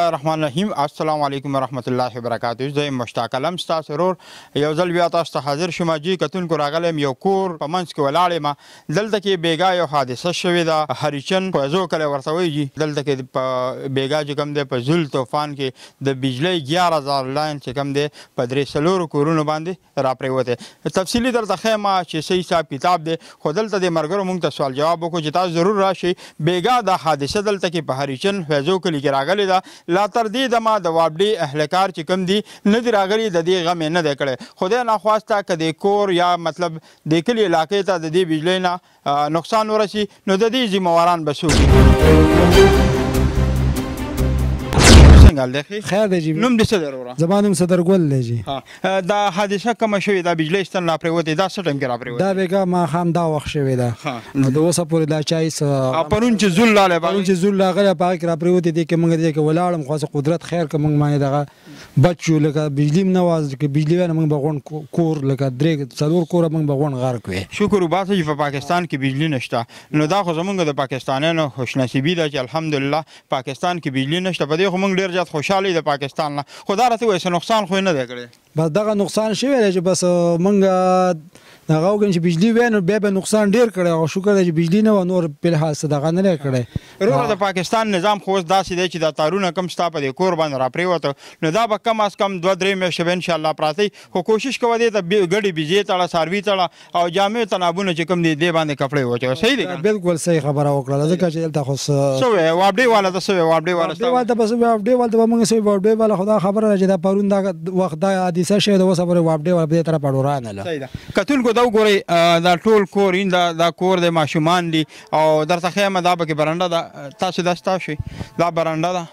الله الرحمن الرحیم. السلام علیکم ورحمت الله وبرکاتہ. زه مشتاق علم ستاسو ورور یو ځل بیا تاسو ته حاضر شوم. جی کتونکو راغلم یو کور په منځ کې ولاړ یم. دلته کې بیګا یو حادثه شوې ده. هریچن پوزو کلی ورته وایي. دلته کې په بیګا چې کوم دی په زول طوفان کې د بجلۍ 11,000 لاین چې کوم دی په 3 کورونو باندې راپرېوتی. تفصیلي درته ښیم چې څه حساب کتاب دی. خو دلته د ملګرو موږ ته سوال جواب وکړو چې تاسو ضرور راشئ. بیګا دا حادثه دلته کې په هریچن فیضو کلي کې راغلې ده. لا تر دې دمه د وابډې اهلکار چې کوم دي نه دي راغلي، د دې غم یې نه دی کړی. خدای ناخواسته که د کور یا مطلب د کلي علاقې ته د دې بجلۍ نه نقصان ورسي نو د دې ذمهواران به څوک دي؟ خیر دی جی. نوم دې څه دی وروره؟ زما نوم صدرګل دی جی. دا حادثه کومه شوې ده؟ بجلۍ ستن راپرېوتې دا څه ټایم کې راپرېوتې؟ دا بیګا ماښام دا وخت شوې ده. نو د اوسه پورې دا چای پرون چې زول راغلی پرون چې زول راغلی په هغه کې راپرېوتې دې کې موږ دې کې ولاړم. خو څه قدرت خیر که موږ باندې دغه بچ شو. لکه بجلي هم نه وه، که بجلي وای نو موږ به غونډ کور لکه 3-4 کوره موږ به غونډ غرق وې. شکر وباسه چې په پاکستان کې بجلي نشته. نو دا خو زموږ د پاکستانیانو خوشنصیبي ده چې الحمدلله پاکستان کې بجلي نشته. په دې خو موږ ډېر زیات خوشحاله یو د پاکستان نه. خو دا راته وایي څه نقصان خو یې نه دی کړی. بس دغه نقصان شوی دی چې بس موږ دغه وکړو چې بجلي وای نو بیا به نقصان ډېر کړی. او شکر دی چې بجلي نه وه، نور فلحال څه دغه نه دی کړی. وروره د پاکستان نظام خو اوس داسې دی چې دا تارونه کم ستا په دې کور باندې راپرېوته نو دا به کم از کم 2-3 میاشتې به انشاءالله پراته. خو کوشش کوه دې ته ګډې بیجې تړه، څاروي تړه او جامې تنابونه چې کوم دي دې باندې کپړې واچوه. صحیح دی؟ بالکل صحیح خبره وکړله. ځکه چې دلته خو څه وایې وابډې والا ته څه وایې؟ وابډې والا ته بس وابډې والا ته به موږ څه وابډې والا خو دا خبره ده چې دا پرون دا وخت دا حادثه شوې ده. اوسه پورې وابډې والا په دې طرف اړورانله. صحیح ده. کتونکو دا وګورئ دا ټول کور دا کور د ماشومان دي او درته ښیم دا پکې برنډه ده. تاسو دا ستاسو دا برنډه ده.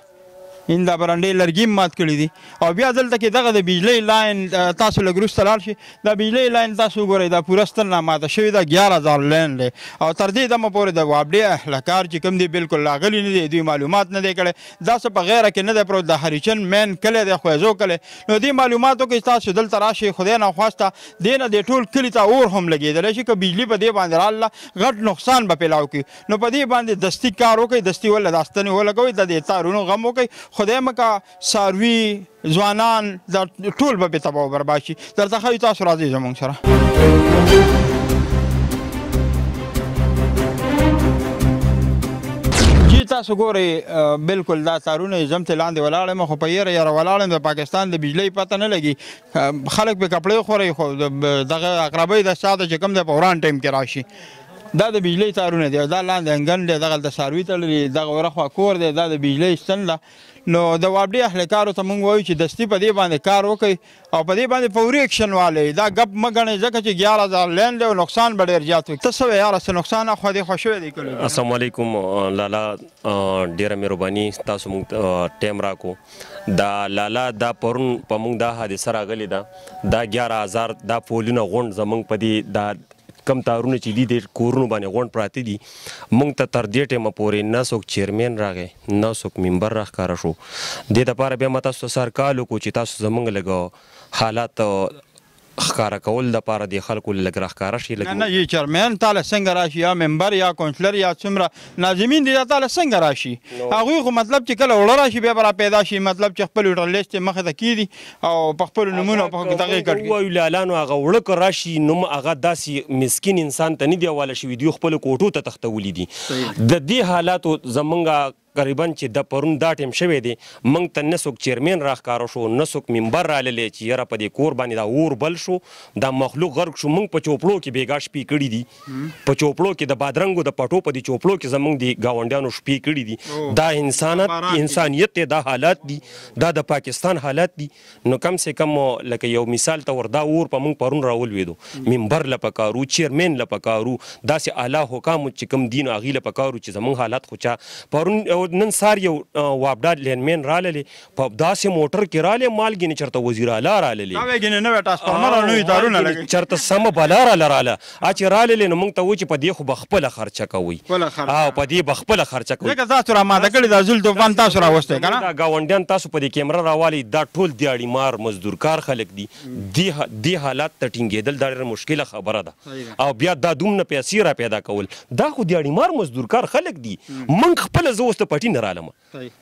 دا برنډې لرګي مات کړي دي. او بیا دلته کې دغه د بجلۍ لاین تاسو لږ وروسته لاړ شئ. دا بجلۍ لاین تاسو وګورئ دا پوره ستن ماته شوې ده. 11,000 لاین دی او تر دې دمه پورې د وابډې اهلکار چې کوم دی بالکل راغلي نه دي. دوی معلومات نه دی کړی. دا څه په غیره کې نه دی پروت. د هریچن مین کلی دی خویزو کلی. نو دې معلوماتو کې تاسو دلته راشئ. خدای ناخواسته دې نه دې ټول کلي ته اور هم لګېدلی شي. که بجلي په دې باندې راله غټ نقصان به پیلاو کړي. نو په دې باندې دستي کار وکړئ. دستي وله دا ستنې ولګوئ. د دې تارونو غم وکړئ. خدای مکه څاروي ځوانان دا ټول به بې تباه و برباد شي. درته ښایي تاسو راځئ زموږ سره. تاسو ګورئ بالکل دا تارونه یې زم ته لاندې ولاړ یم. خو په یره ولاړ یم. د پاکستان د بجلۍ پته نه لګي. خلک پې کپړې خورئ. خو دغه اقربۍ د چا ده چې کوم دی په وران ټایم کې راشي. دا د بجلۍ تارونه دی. دا لاندې انګن دی. دغه د څاروي تړلي. دغه ورخوا کور دی. دا د بجلۍ ستن ده. نو د وابډې اهلکارو ته موږ وایو چې دستي په دې باندې کار وکړئ او په دې باندې فوري اکشن والئ. دا ګپ مه ګڼئ ځکه چې 11,000 لاین دی او نقصان به ډېر زیات وي. ته څه وایې یاره څه نقصان اخوا دې خوا شوی دی کلي؟ السلام علیکم لالا، ډېره مهرباني تاسو موږ ټایم راکو. دا لالا دا پرون په موږ دا حادثه راغلې ده. دا 11,000 دا پولونه غونډ زموږ په دې دا کم تارونه چې دي د کورونو باندې غونډ پراته دي. موږ ته تر دې ټایمه پورې نه څوک چیرمین راغی نه څوک ممبر راښکاره شو. دې دپاره بیا ما تاسو ته سرکال وکړو چې تاسو زموږ لږ حالات ښکاره کول دپاره د خلکو لږ راښکاره شي. نه یې چیرمین تاله څنګه راشي یا ممبر یا کونسلر یا څومره ناظمین دي دا تاله څنګه راشي؟ هغوی خو مطلب چې کله وړه راشي بیا به را پیدا شي. مطلب چې خپل ویټر لیست یې مخې ته کېږي او په خپلو نومونه په دغه یې کټ ووایو لالانو هغه وړه که راشي نوم هغه داسې مسکین انسان ته نه دی حواله شوي. دوی خپلو کوټو ته تښتولي دي. د دې حالاتو زمونږ قریبا چې د پرون دا ټیم شوی دی موږ ته نه څوک چیرمین راښکاره شو نه څوک ممبر راللی چې یاره په دې کور باندې دا اور بل شو دا مخلوق غرق شو. موږ په چوپړو کې بېګا شپې کړي دي. په چوپړو کې د بادرنګو د پټو په دې چوپړو کې زموږ د ګاونډیانو شپې کړي دي. دا انسانیت دی. دا حالات دي. دا د پاکستان حالات دي. نو کم سے کم لکه یو مثال ته ور دا اور په موږ پرون راولوېدو. ممبر له پکارو، چیرمین له پکارو، داسې اعلی حکامو چې کوم دي نو هغوی له پکارو چې زموږ حالات خو چا پرون نن سار یو وابډا لینمین راللی په داسې موټر کې رالی مالګې نه چېرته وزیر اعلی راللی چېرته سمه بلا راله راله چې راللی نو موږ ته و چې په دې خو به خپله خرچه کوئ او په دې به خپله خرچه کوئ. تاسو راماده کړي دا زول طوفان تاسو راوستی که نه؟ دا ګاونډیان تاسو په دې کیمره راوالئ. دا ټول دیاړي مار مزدورکار خلک دي. دې حالات ته ټینګېدل دا ډېره مشکله خبره ده. او بیا دا دومره پیسې را پیدا کول دا خو دیاړي مار مزدورکار خلک دي. موږ خپله زه اوس ته پټي نه رالم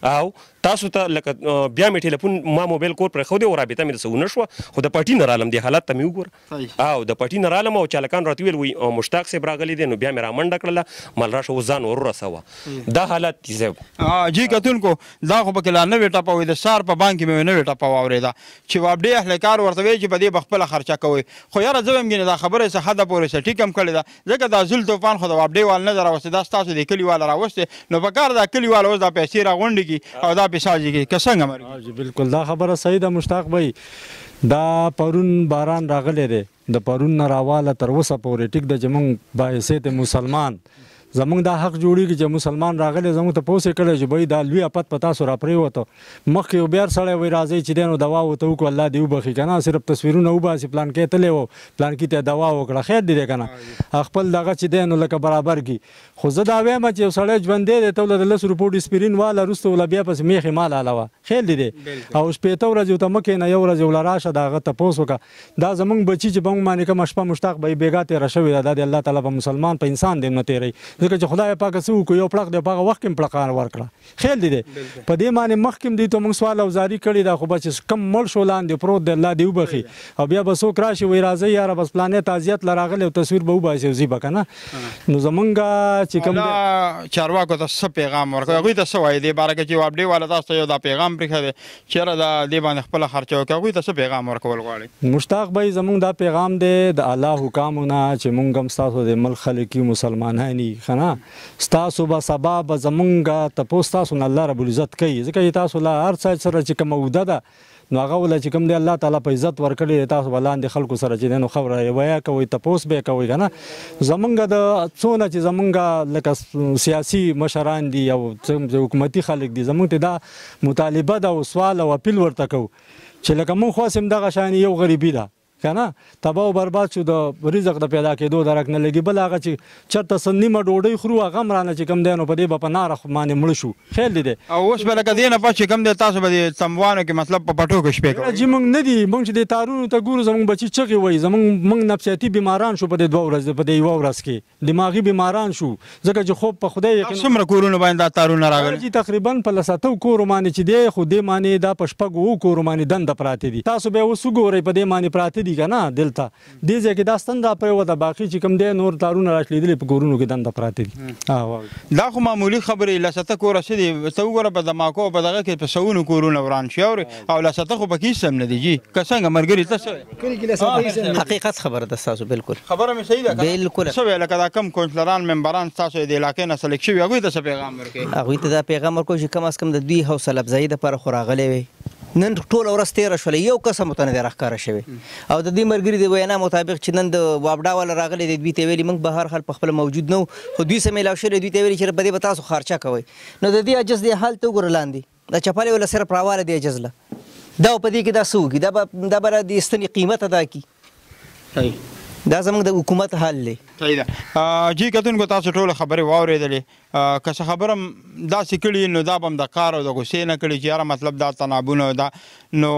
او تاسو ته لکه بیا مې ټلیفون ما موبایل کور پرېښودی او رابطه مې درسه ونه شوه خو د پټي نه رالم دې حالت ته مې وګوره او د پټي نه رالم او چالکان راته ویل وایي مشتاق صاحب راغلی دی نو بیا مې رامنډه کړله مال راشه اوس ځان ورسوه دا حالت دی صاحب جی کتونکو دا خو پکې لا نوې ټپه وي د سار په بانک کې مې نوې ټپه واورېده چې وابډې اهلکار ورته وایي چې په دې به خپله خرچه کوئ خو یاره زه هم ګینې دا خبره یې څه حده پورې څه ټیک هم کړې ده ځکه دا زول طوفان خو د وابډې وال نه ده راوستې دا ستاسو د کلیواله راوستې نو په کار دا کلیوال اوس دا پیسې راغونډې کړي او دا پیساجي کړي که څنګه مرګي بالکل دا خبره صحیح ده مشتاق بھائی دا پرون باران راغلی دی د پرون نه راواله تر اوسه پورې ټیک ده چې موږ باعثیت مسلمان زمونږ دا حق جوړیږي چې مسلمان راغلی زموږ ته پوس یې کړی چې بھائی دا لوی افت په تاسو راپرېوته مخکې یو بیا سړی وایي راځئ چې دی نو دوا ورته وکړو الله دې وبخي که نه صرف تصویرونه وباسي پلانکې تللی و پلانکي ته دوا وکړه خیر دی که نه خپل دغه چې دی نو لکه برابر کړي خو زه دا وایم چې یو سړی ژوندی دی ته له د 10 روپو ډسپرین واله وروسته وله بیا پسې میخې مال هلوه خیر دی او شپېته ورځې ورته مه کښېنه یو ورځ وله راشه د هغه تپوس وکړه دا زمونږ بچي چې په موږ باندې کومه شپه مشتاق به یې بېګا تېره شوې ده دا د الله تعالی په مسلمان په انسان دی نه تېروي ځکه چې خدای پاک څه وکړو یو پړق دی په هغه وخت کې هم پړقان ورکړه خیال دی په دې باندې مخکې هم دوی ته موږ سوال او زاري کړې ده خو بس کم مړ شو لاندې پروت دی الله دې وبخي او بیا به څوک راشي وایي راځئ یاره بس پلانې تعزیت له راغلی او تصویر به وباسي او ځي به که نه نو زمونږ چې کوم دی چارواکو ته څه پیغام ورکوي هغوی ته څه وایي دې باره کې چې وابډې والا تاسو ته یو دا پیغام پرېښی دی چېرې دا دې باندې خپله خرچه وکړي هغوی ته څه پیغام ورکول غواړي مشتاق بھائی زمونږ دا پیغام دی د الله حکامو نه چې مونږ هم ستاسو د ملک خلک یو مسلمانان یو ښه نه ستاسو به سبا به زمونږ تپوس تاسو نه الله رب العزت کوي ځکه چې تاسو له هر څه سره چې کومه اوده ده نو هغه وله چې کوم دی الله تعالی په عزت ورکړی دی تاسو به لاندې خلکو سره چې دی نو خبره رویه کوئ تپوس به یې کوئ که نه زمونږ د څونه چې زمونږ لکه سیاسي مشران دي او حکومتي خلک دي زمونږ ته دا مطالبه ده او سوال او اپیل ورته کوو چې لکه مونږ خو هم دغه شانې یو غریبي ده که نه تباه او برباد شو د رزق د پیدا کېدو درک نه لګي بل هغه چې چېرته څه نیمه ډوډۍ خورو هغه هم رانه چې کوم دی نو په دې به په ناره باندې مړه شو خیال دی او اوس به لکه دې نه پس چې کوم دی تاسو به د تموانو کې مطلب په پټو کې شپې کوئ جي موږ نه دي موږ چې د تارونو ته ګورو زموږ بچي چغې وایي موږ نفسیاتي بیماران شو په دې 2 ورځې په دې 1 ورځ کې دماغي بیماران شو ځکه چې خوب په خدای یقین څومره کورونه باندې دا تارونه راغلي تقریبا په لساتو کورو باندې چې دی خو دې باندې دا په شپږو کورو باندې دنده پراته دي تاسو به اوس وګورئ په دې باندې پراته دي که نه دلته دې ځای کې دا ستن را پرېوته باقي چې کوم دی نور تارونه راشلیدلي په کورونو کې دنده پراته دي دا خو معمولي خبرې لسته کوره څه دي ته وګوره په دماکو په دغه کې په سوونو کورونه وران شي او لسته خو پکې هېڅ هم نه دي جي که څنګه ملګري ته څه حقیقت خبره ده ستاسو بالکل خبره مې صحیح ده بالکل څه ویل لکه دا کم کونسلران ممبران ستاسو د علاقې نه سلیکټ شوي هغوی ته څه پیغام ورکوي هغوی ته دا پیغام ورکوي چې کم از کم د دوی حوصله افزایي دپاره خو راغلی وي نن ټوله ورځ تېره شوله یو کس هم ورته نه دی راښکاره شوی او د دې ملګري د وینا مطابق چې نن د وابډا والا راغلی دی دوی ته ویلي موږ به هر حال په خپله موجود نه وو خو دوی څه میلاو شوی دوی ته ویلي چې په دې به تاسو خرچه کوئ نو د دې عجز دی حال ته وګوره لاندې دا چپلې وله صرف راواله دی عجز له دا په دې کې دا څه وکړي دا به د ستنې قیمت ادا کړي دا زموږ د حکومت حال دی صحیح ده جی کتونکو تاسو ټوله خبرې واورېدلې که څه خبره هم داسې کړي نو دا به هم د کار او د غوسې نه کړي چې یاره مطلب دا تنابونه دا نو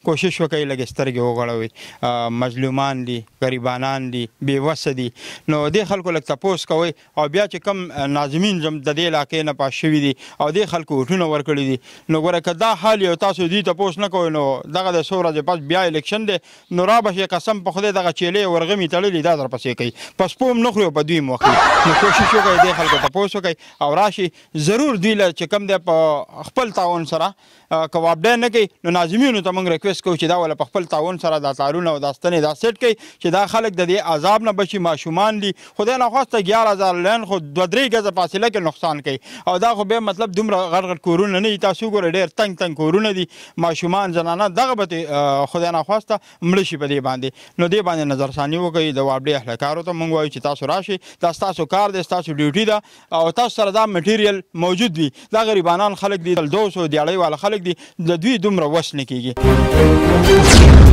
کوشش وکړئ لږ سترګې وغړوئ مظلومان دي غریبانان دي بېوسه دي نو دې خلکو لږ تپوس کوئ او بیا چې کوم ناظمین د دې علاقې نه پاس شوي دي او دې خلکو ووټونه ورکړي دي نو ګوره که دا حال یو تاسو دوی تپوس نه کوئ نو دغه د څو ورځې پس بیا الیکشن دی نو را به شي قسم په خدای دغه چیلې ورغمې تړلي دا درپسې کوي پس پوم نه خوري او په دوی هم وخوري نو کوشش وکړئ دې خلکو تپوس وکړئ او راشي ضرور دوی له چې کوم دی په خپل تعاون سره که وابډی نه کوي نو ناظمینو ته موږ ریکویسټ کوو چې دا وله په خپل تعاون سره دا تارونه او دا ستنې دا سیټ کوي چې دا خلک د دې عذاب نه بچي ماشومان دي خدای ناخواسته 11,000 لین خو 2-3 ګزه فاصله کې نقصان کوي او دا خو بیا مطلب دومره غټ غټ کورونه نه دي تاسو وګورئ ډېر تنګ تنګ کورونه دي ماشومان زنانه دغه به خدای ناخواسته مړه شي په دې باندې نو دې باندې نظرثاني وکړئ د وابډې اهلکارو ته موږ وایو چې تاسو راشئ دا ستاسو کار دی ستاسو ډیوټي ده او تاسو سره دا مټیریل موجود وي دا غریبانان خلک دي 200 دیاړۍ والا خلک دي د دوی دومره وس نه کېږي